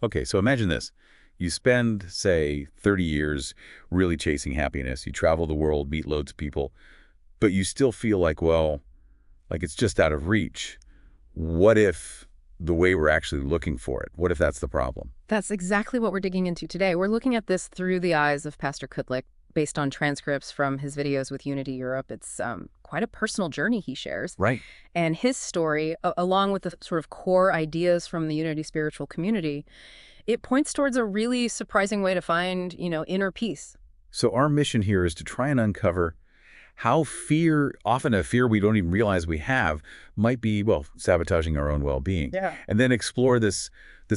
Okay, so imagine this. You spend, say, 30 years really chasing happiness. You travel the world, meet loads of people, but you still feel like, well, like it's just out of reach. What if the way we're actually looking for it? What if that's the problem? That's exactly what we're digging into today. We're looking at this through the eyes of Pastor Kudlik, based on transcripts from his videos with Unity Europe. It's quite a personal journey he shares. Right. And his story, along with the sort of core ideas from the Unity spiritual community, it points towards a really surprising way to find, inner peace. So our mission here is to try and uncover how fear, often a fear we don't even realize we have, might be, well, sabotaging our own well-being. Yeah. And then explore this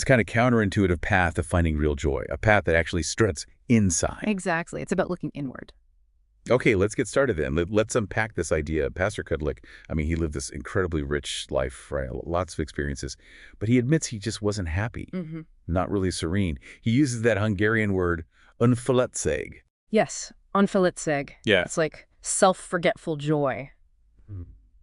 kind of counterintuitive path of finding real joy, a path that actually starts inside. Exactly. It's about looking inward. Okay, let's get started then. Let's unpack this idea. Pastor Kudlik, I mean, he lived this incredibly rich life, right? Lots of experiences, but he admits he just wasn't happy, not really serene. He uses that Hungarian word, unfeletzeg. Yes, unfelitzig. Yeah. It's like self-forgetful joy.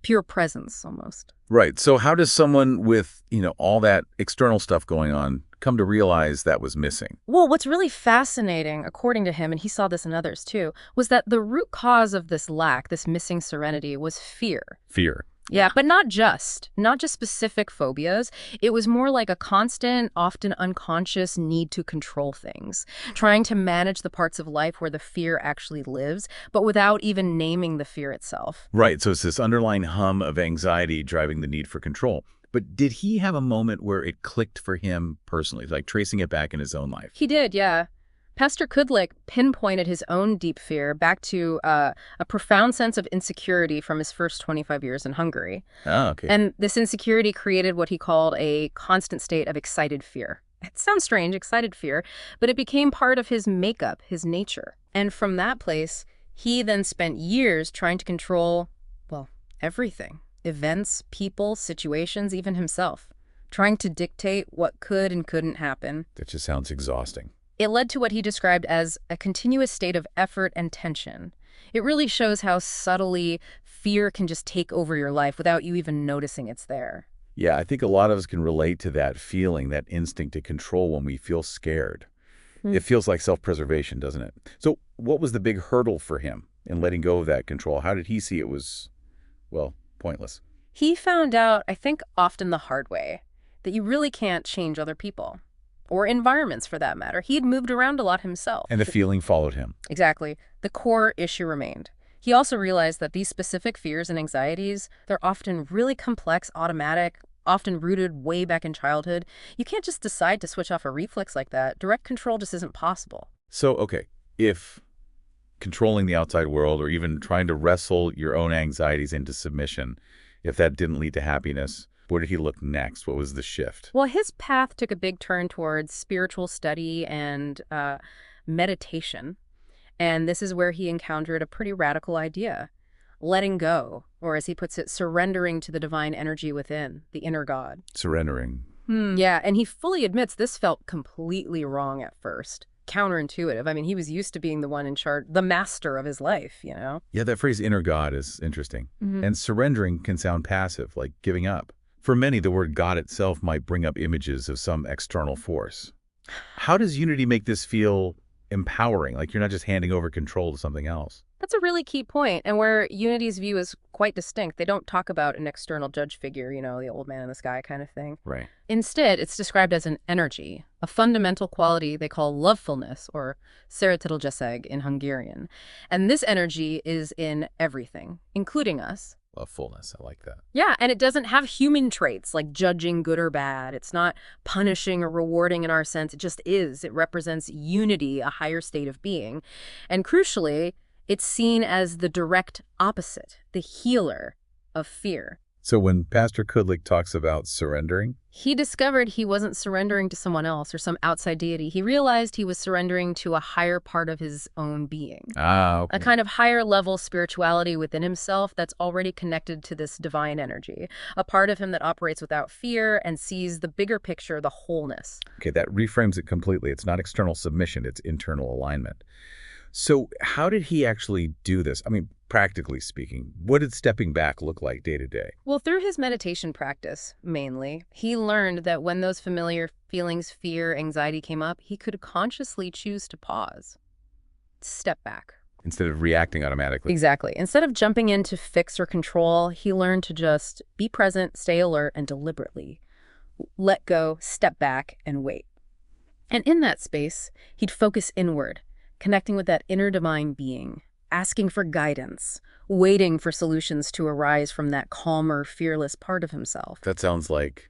Pure presence, almost. Right. So how does someone with, all that external stuff going on come to realize that was missing? Well, what's really fascinating, according to him, and he saw this in others too, was that the root cause of this lack, this missing serenity, was fear. Fear. Yeah, but not just specific phobias. It was more like a constant, often unconscious need to control things, trying to manage the parts of life where the fear actually lives, but without even naming the fear itself. Right. So it's this underlying hum of anxiety driving the need for control. But did he have a moment where it clicked for him personally, like tracing it back in his own life? He did, yeah. Pastor Kudlik pinpointed his own deep fear back to a profound sense of insecurity from his first 25 years in Hungary. Oh, okay. And this insecurity created what he called a constant state of excited fear. It sounds strange, excited fear, but it became part of his makeup, his nature. And from that place, he then spent years trying to control, well, everything. Events, people, situations, even himself. Trying to dictate what could and couldn't happen. That just sounds exhausting. It led to what he described as a continuous state of effort and tension. It really shows how subtly fear can just take over your life without you even noticing it's there. Yeah, I think a lot of us can relate to that feeling, that instinct to control when we feel scared. It feels like self-preservation, doesn't it? So what was the big hurdle for him in letting go of that control? How did he see it was, well, pointless? He found out, I think often the hard way, that you really can't change other people. Or environments, for that matter. He had moved around a lot himself. And the feeling followed him. Exactly. The core issue remained. He also realized that these specific fears and anxieties, they're often really complex, automatic, often rooted way back in childhood. You can't just decide to switch off a reflex like that. Direct control just isn't possible. So, okay, if controlling the outside world or even trying to wrestle your own anxieties into submission, if that didn't lead to happiness, where did he look next? What was the shift? Well, his path took a big turn towards spiritual study and meditation. And this is where he encountered a pretty radical idea. Letting go, or as he puts it, surrendering to the divine energy within, the inner God. Surrendering. Yeah, and he fully admits this felt completely wrong at first. Counterintuitive. I mean, he was used to being the one in charge, the master of his life, Yeah, that phrase inner God is interesting. And surrendering can sound passive, like giving up. For many, the word God itself might bring up images of some external force. How does Unity make this feel empowering, like you're not just handing over control to something else? That's a really key point, and where Unity's view is quite distinct. They don't talk about an external judge figure, the old man in the sky kind of thing. Right. Instead, it's described as an energy, a fundamental quality they call lovefulness, or szeretetelség in Hungarian. And this energy is in everything, including us. Lovefulness, I like that. Yeah, and it doesn't have human traits like judging good or bad. It's not punishing or rewarding in our sense. It just is. It represents unity, a higher state of being. And crucially, it's seen as the direct opposite, the healer of fear. So when Pastor Kudlik talks about surrendering, He discovered he wasn't surrendering to someone else or some outside deity. He realized he was surrendering to a higher part of his own being. okay. A kind of higher level spirituality within himself that's already connected to this divine energy. A part of him that operates without fear and sees the bigger picture, the wholeness. Okay, that reframes it completely. It's not external submission, it's internal alignment. So how did he actually do this? I mean, practically speaking, what did stepping back look like day to day? Well, through his meditation practice, mainly, he learned that when those familiar feelings, fear, anxiety came up, he could consciously choose to pause, step back. Instead of reacting automatically. Exactly. Instead of jumping in to fix or control, he learned to just be present, stay alert, and deliberately let go, step back, and wait. And in that space, he'd focus inward, connecting with that inner divine being, asking for guidance, waiting for solutions to arise from that calmer, fearless part of himself. That sounds like,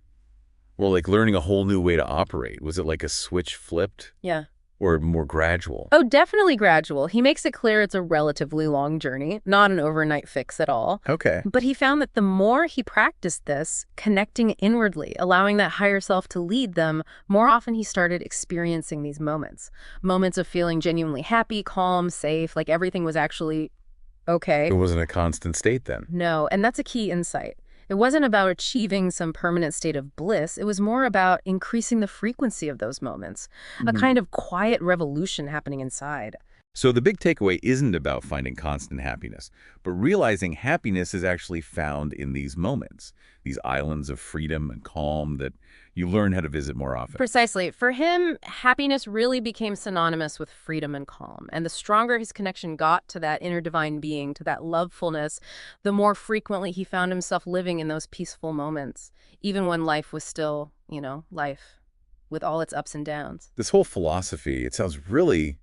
well, like learning a whole new way to operate. Was it like a switch flipped Yeah. or more gradual? Oh, definitely gradual. He makes it clear it's a relatively long journey, not an overnight fix at all. Okay. But he found that the more he practiced this, connecting inwardly, allowing that higher self to lead them, more often he started experiencing these moments. Moments of feeling genuinely happy, calm, safe, like everything was actually okay. It wasn't a constant state then. No, and that's a key insight. It wasn't about achieving some permanent state of bliss. It was more about increasing the frequency of those moments, a kind of quiet revolution happening inside. So the big takeaway isn't about finding constant happiness, but realizing happiness is actually found in these moments, these islands of freedom and calm that you learn how to visit more often. Precisely. For him, happiness really became synonymous with freedom and calm. And the stronger his connection got to that inner divine being, to that lovefulness, the more frequently he found himself living in those peaceful moments, even when life was still, life, with all its ups and downs. This whole philosophy, it sounds really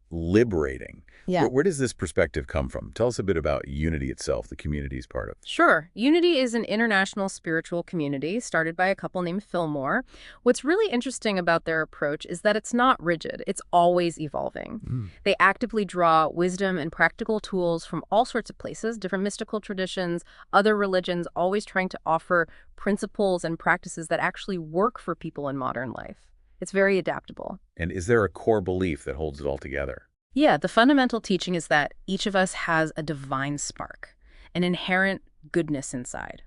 liberating. Yeah. Where does this perspective come from? Tell us a bit about Unity itself, the community is part of. Sure. Unity is an international spiritual community started by a couple named Fillmore. What's really interesting about their approach is that it's not rigid. It's always evolving. They actively draw wisdom and practical tools from all sorts of places, different mystical traditions, other religions, always trying to offer principles and practices that actually work for people in modern life. It's very adaptable. And is there a core belief that holds it all together? Yeah, the fundamental teaching is that each of us has a divine spark, an inherent goodness inside.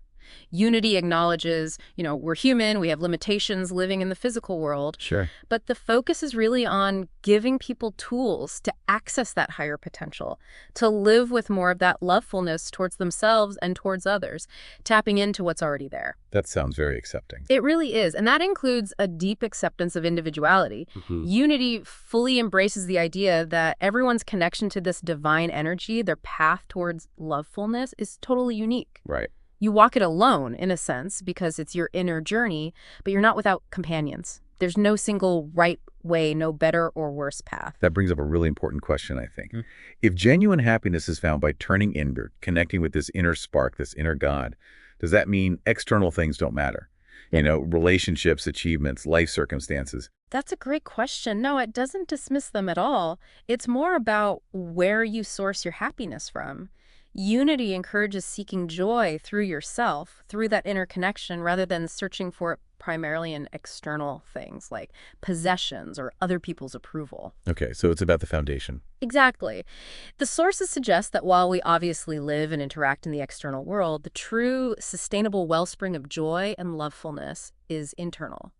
Unity acknowledges, we're human, we have limitations living in the physical world. Sure. But the focus is really on giving people tools to access that higher potential, to live with more of that lovefulness towards themselves and towards others, tapping into what's already there. That sounds very accepting. It really is. And that includes a deep acceptance of individuality. Unity fully embraces the idea that everyone's connection to this divine energy, their path towards lovefulness, is totally unique. Right. You walk it alone, in a sense, because it's your inner journey, but you're not without companions. There's no single right way, no better or worse path. That brings up a really important question, I think. If genuine happiness is found by turning inward, connecting with this inner spark, this inner God, does that mean external things don't matter? Relationships, achievements, life circumstances. That's a great question. No, it doesn't dismiss them at all. It's more about where you source your happiness from. Unity encourages seeking joy through yourself, through that inner connection, rather than searching for it primarily in external things like possessions or other people's approval. Okay, so it's about the foundation. Exactly. The sources suggest that while we obviously live and interact in the external world, the true sustainable wellspring of joy and lovefulness is internal.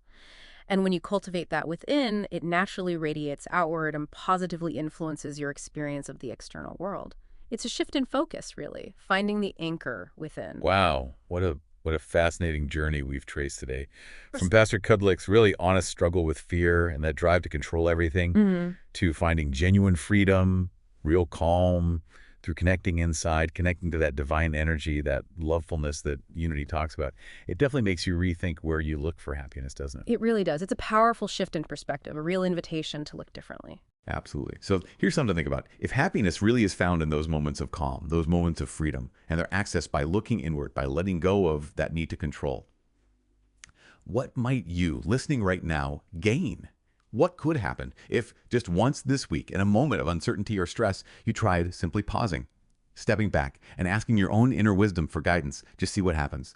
And when you cultivate that within, it naturally radiates outward and positively influences your experience of the external world. It's a shift in focus, really, finding the anchor within. Wow, what a fascinating journey we've traced today. From Pastor Kudlik's really honest struggle with fear and that drive to control everything, to finding genuine freedom, real calm, through connecting inside, connecting to that divine energy, that lovefulness that Unity talks about. It definitely makes you rethink where you look for happiness, doesn't it? It really does. It's a powerful shift in perspective, a real invitation to look differently. Absolutely. So here's something to think about. If happiness really is found in those moments of calm, those moments of freedom, and they're accessed by looking inward, by letting go of that need to control, what might you, listening right now, gain? What could happen if just once this week, in a moment of uncertainty or stress, you tried simply pausing, stepping back, and asking your own inner wisdom for guidance? Just see what happens.